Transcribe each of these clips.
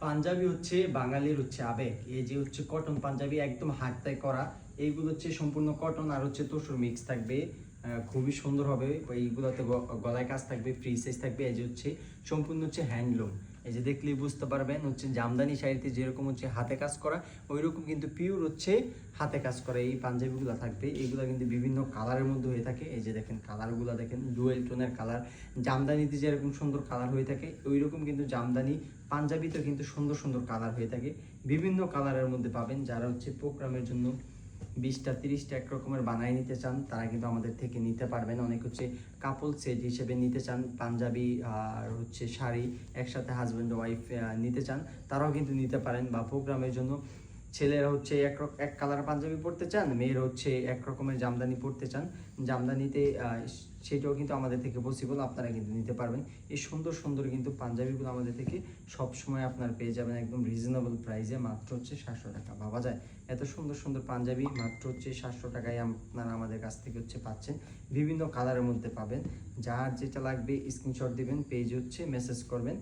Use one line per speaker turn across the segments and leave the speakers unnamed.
পাঞ্জাবি হচ্ছে বাঙালির হচ্ছে আবেগ। এই যে হচ্ছে কটন পাঞ্জাবি একদম হাতে করা, এইগুলো হচ্ছে সম্পূর্ণ কটন আর হচ্ছে তসর মিক্স থাকবে। খুবই সুন্দর হবে। এইগুলোতে গলায় কাজ থাকবে, ফ্রি সাইজ থাকবে। এই যে হচ্ছে সম্পূর্ণ হচ্ছে হ্যান্ডলুম। এই যে দেখলেই বুঝতে পারবেন হচ্ছে জামদানি শাড়িতে যেরকম হচ্ছে হাতে কাজ করা, ওই রকম কিন্তু পিওর হচ্ছে হাতে কাজ করা এই পাঞ্জাবিগুলো থাকবে। এইগুলো কিন্তু বিভিন্ন কালারের মধ্যে হয়ে থাকে। এই যে দেখেন কালারগুলো দেখেন, ডুয়েল টোনের কালার। জামদানিতে যেরকম সুন্দর কালার হয়ে থাকে, ওই রকম কিন্তু জামদানি পাঞ্জাবিতে কিন্তু সুন্দর সুন্দর কালার হয়ে থাকে। বিভিন্ন কালারের মধ্যে পাবেন। যারা হচ্ছে প্রোগ্রামের জন্য 20টা 30টা এক রকমের বানায় নিতে চান, তারা কিন্তু আমাদের থেকে নিতে পারবেন। অনেক হচ্ছে কাপল সেট হিসেবে নিতে চান, পাঞ্জাবি আর হচ্ছে শাড়ি একসাথে হাজব্যান্ড ওয়াইফ নিতে চান, তারাও কিন্তু নিতে পারেন। বা প্রোগ্রামের জন্য ছেলেরা হচ্ছে এক কালার পাঞ্জাবি পরতে চান, মেয়েরা হচ্ছে এক রকমের জামদানি পরতে চান, জামদানিতে সেটাও কিন্তু আমাদের থেকে পসিবল, আপনারা কিন্তু নিতে পারবেন। এই সুন্দর সুন্দর কিন্তু পাঞ্জাবিগুলো আমাদের থেকে সবসময় আপনারা পেয়ে যাবেন একদম রিজনেবল প্রাইসে, মাত্র হচ্ছে 700 টাকা। ভাবা যায় এত সুন্দর সুন্দর পাঞ্জাবি মাত্র হচ্ছে 700 টাকায় আপনারা আমাদের কাছ থেকে হচ্ছে পাচ্ছেন। বিভিন্ন কালারের মধ্যে পাবেন। যার যেটা লাগবে স্ক্রিনশট দিবেন, পেজে হচ্ছে মেসেজ করবেন,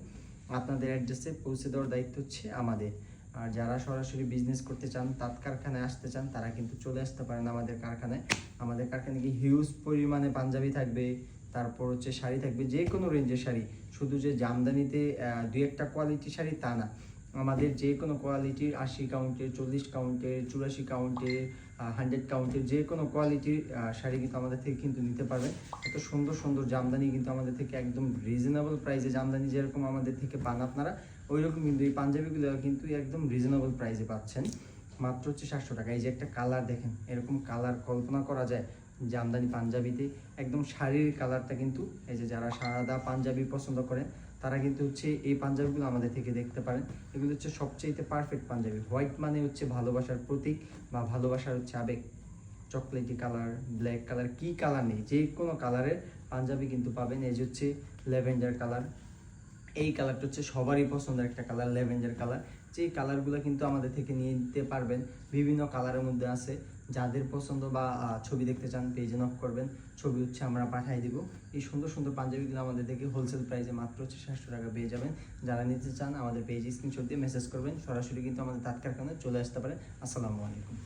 আপনাদের অ্যাড্রেসে পৌঁছে দেওয়ার দায়িত্ব হচ্ছে আমাদের। আর যারা সরাসরি বিজনেস করতে চান, তাঁত কারখানায় আসতে চান, তারা কিন্তু চলে আসতে পারেন আমাদের কারখানায়। আমাদের কারখানায় কি হিউজ পরিমাণে পাঞ্জাবি থাকবে, তারপর হচ্ছে শাড়ি থাকবে, যে কোনো রেঞ্জের শাড়ি। শুধু যে জামদানিতে দুই একটা কোয়ালিটি শাড়ি তা না, আমাদের যে কোনো কোয়ালিটির 80 কাউন্টের, 40 কাউন্টের, 84 কাউন্টের, 100 কাউন্টের যে কোনো কোয়ালিটির শাড়ি কিন্তু আমাদের থেকে কিন্তু নিতে পারবেন। এত সুন্দর সুন্দর জামদানি কিন্তু আমাদের থেকে একদম রিজনেবল প্রাইসে, জামদানি যেরকম আমাদের থেকে পান আপনারা, ওই রকম কিন্তু এই পাঞ্জাবিগুলো কিন্তু একদম রিজনেবল প্রাইসে পাচ্ছেন। মাত্র হচ্ছে 700 টাকা। এই যে একটা কালার দেখেন, এরকম কালার কল্পনা করা যায় জামদানি পাঞ্জাবিতে? একদম শাড়ির কালারটা কিন্তু, এই যে যারা সাদা পাঞ্জাবি পছন্দ করেন, তারা কিন্তু হচ্ছে এই পাঞ্জাবিগুলো আমাদের থেকে দেখতে পারেন। এগুলো হচ্ছে সবচেয়ে পারফেক্ট পাঞ্জাবি। হোয়াইট মানে হচ্ছে ভালোবাসার প্রতীক বা ভালোবাসার হচ্ছে আবেগ। চকলেটি কালার, ব্ল্যাক কালার, কি কালার নেই, যে কোনো কালারের পাঞ্জাবি কিন্তু পাবেন। এই যে হচ্ছে ল্যাভেন্ডার কালার, এই কালারটা হচ্ছে সবারই পছন্দের একটা কালার, ল্যাভেন্ডার কালার। যে কালারগুলো কিন্তু আমাদের থেকে নিয়ে নিতে পারবেন। বিভিন্ন কালারের মধ্যে আছে। যাদের পছন্দ বা ছবি দেখতে চান, পেজে নক করবেন, ছবি হচ্ছে আমরা পাঠিয়ে দিব। এই সুন্দর সুন্দর পাঞ্জাবিগুলো আমাদের থেকে হোলসেল প্রাইসে মাত্র হচ্ছে 700 টাকা পেয়ে যাবেন। যারা নিতে চান আমাদের পেজে স্ক্রিনশট দিয়ে মেসেজ করবেন, সরাসরি কিন্তু আমাদের তাৎকার কারণে চলে আসতে পারেন। আসসালামু আলাইকুম।